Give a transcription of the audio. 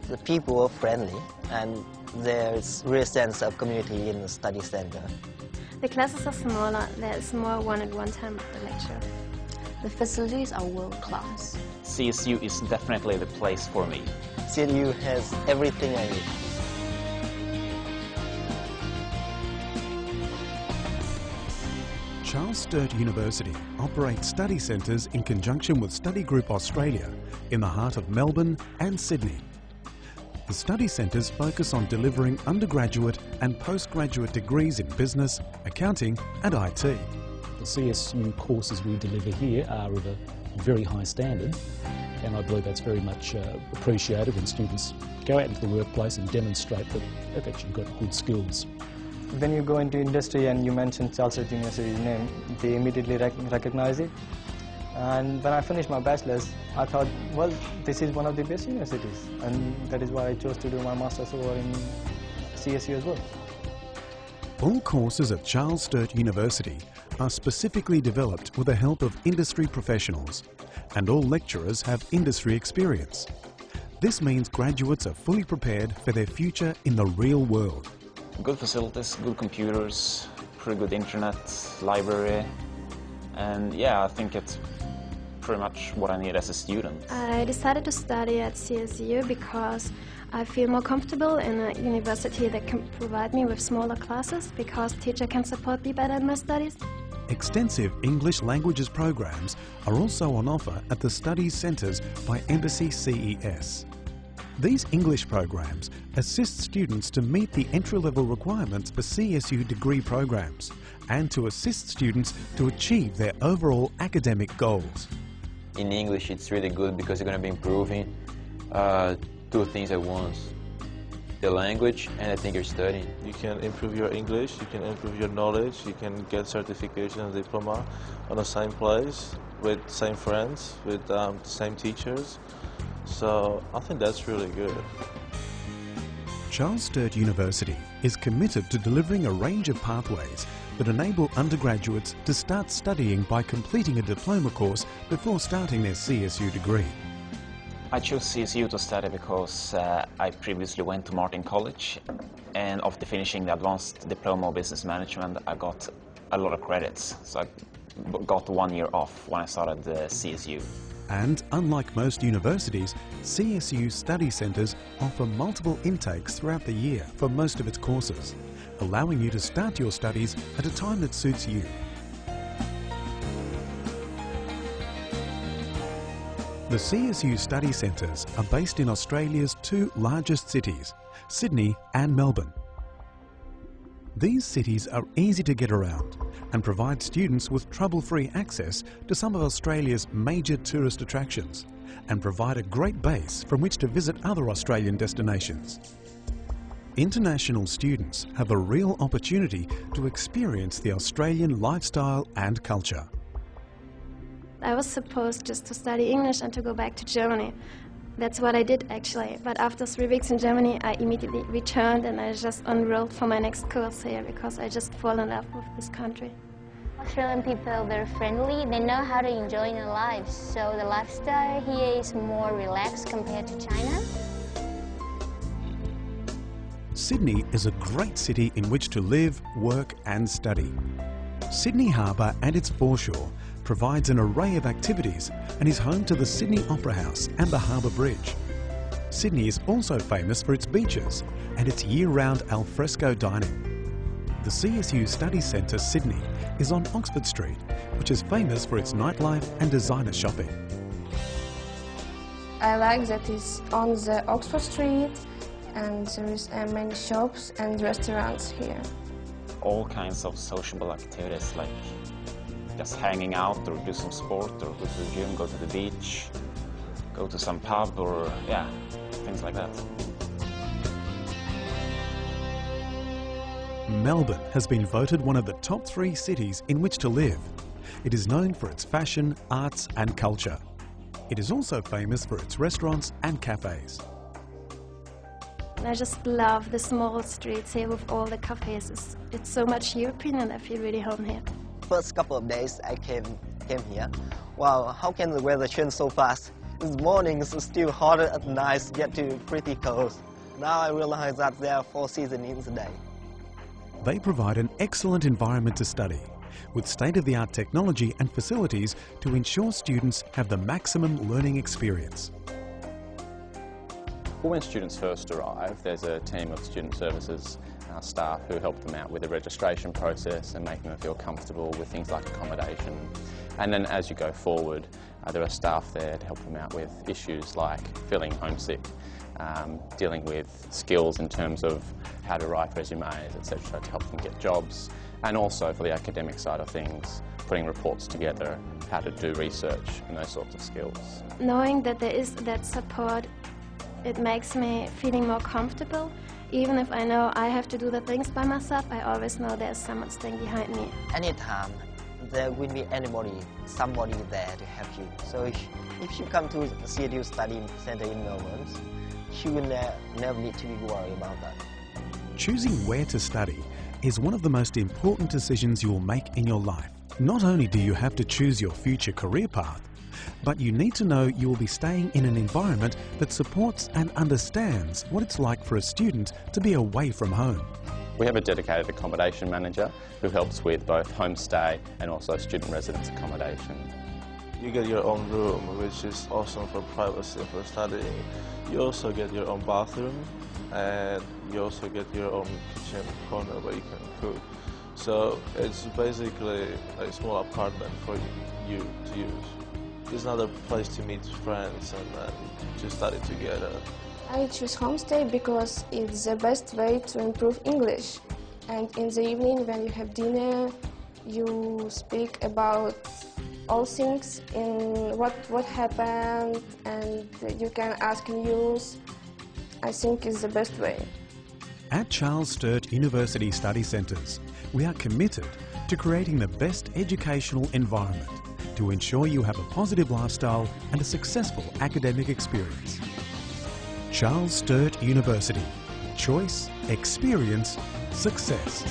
The people are friendly and there's real sense of community in the study center. The classes are smaller, there's more one-on-one time with the lecturer. The facilities are world-class. CSU is definitely the place for me. CSU has everything I need. Charles Sturt University operates study centres in conjunction with Study Group Australia in the heart of Melbourne and Sydney. The study centres focus on delivering undergraduate and postgraduate degrees in business, accounting and IT. The CSU courses we deliver here are of a very high standard, and I believe that's very much appreciated when students go out into the workplace and demonstrate that they've actually got good skills. When you go into industry and you mention Charles Sturt University's name, they immediately recognize it. And when I finished my bachelor's, I thought, well, this is one of the best universities, and that is why I chose to do my master's over in CSU as well. All courses at Charles Sturt University are specifically developed with the help of industry professionals, and all lecturers have industry experience. This means graduates are fully prepared for their future in the real world. Good facilities, good computers, pretty good internet, library, and yeah, I think it's pretty much what I need as a student. I decided to study at CSU because I feel more comfortable in a university that can provide me with smaller classes, because teacher can support me better in my studies. Extensive English languages programs are also on offer at the studies centres by Embassy CES. These English programs assist students to meet the entry-level requirements for CSU degree programs and to assist students to achieve their overall academic goals. In English, it's really good because you're going to be improving two things at once: the language and the thing you're studying. You can improve your English, you can improve your knowledge, you can get certification and diploma on the same place, with same friends, with the same teachers. So I think that's really good. Charles Sturt University is committed to delivering a range of pathways that enable undergraduates to start studying by completing a diploma course before starting their CSU degree. I chose CSU to study because I previously went to Martin College, and after finishing the advanced diploma of business management, I got a lot of credits. So I got 1 year off when I started the CSU. And unlike most universities, CSU study centres offer multiple intakes throughout the year for most of its courses, allowing you to start your studies at a time that suits you. The CSU study centres are based in Australia's two largest cities, Sydney and Melbourne. These cities are easy to get around and provide students with trouble-free access to some of Australia's major tourist attractions, and provide a great base from which to visit other Australian destinations. International students have a real opportunity to experience the Australian lifestyle and culture. I was supposed just to study English and to go back to Germany. That's what I did actually, but after 3 weeks in Germany I immediately returned and I just enrolled for my next course here because I just fall in love with this country. Australian people are very friendly, they know how to enjoy their lives, so the lifestyle here is more relaxed compared to China. Sydney is a great city in which to live, work and study. Sydney Harbour and its foreshore provides an array of activities and is home to the Sydney Opera House and the Harbour Bridge. Sydney is also famous for its beaches and its year-round alfresco dining. The CSU Study Centre Sydney is on Oxford Street, which is famous for its nightlife and designer shopping. I like that it's on the Oxford Street and there is many shops and restaurants here. All kinds of sociable activities, like just hanging out or do some sport or go to the gym, go to the beach, go to some pub, or yeah, things like that. Melbourne has been voted one of the top 3 cities in which to live. It is known for its fashion, arts and culture. It is also famous for its restaurants and cafes. I just love the small streets here with all the cafes. It's so much European and I feel really home here. First couple of days I came here. Wow, how can the weather change so fast? This morning is still hotter at night, yet too pretty cold. Now I realize that there are 4 seasons in the day. They provide an excellent environment to study, with state-of-the-art technology and facilities to ensure students have the maximum learning experience. When students first arrive, there's a team of student services staff who help them out with the registration process and making them feel comfortable with things like accommodation. And then as you go forward, there are staff there to help them out with issues like feeling homesick, dealing with skills in terms of how to write resumes, etc., to help them get jobs, and also for the academic side of things, putting reports together, how to do research and those sorts of skills. Knowing that there is that support, it makes me feeling more comfortable. Even if I know I have to do the things by myself, I always know there's someone staying behind me. Anytime there will be somebody there to help you. So if you come to the CSU Study Centre in Melbourne, you will never need to be worried about that. Choosing where to study is one of the most important decisions you will make in your life. Not only do you have to choose your future career path, but you need to know you will be staying in an environment that supports and understands what it's like for a student to be away from home. We have a dedicated accommodation manager who helps with both homestay and also student residence accommodation. You get your own room, which is awesome for privacy for studying. You also get your own bathroom, and you also get your own kitchen corner where you can cook. So it's basically a small apartment for you to use. It's not a place to meet friends and to study together. I choose homestay because it's the best way to improve English. And in the evening when you have dinner, you speak about all things in what happened, and you can ask news. I think it's the best way. At Charles Sturt University Study Centres, we are committed to creating the best educational environment to ensure you have a positive lifestyle and a successful academic experience. Charles Sturt University. Choice, experience, success.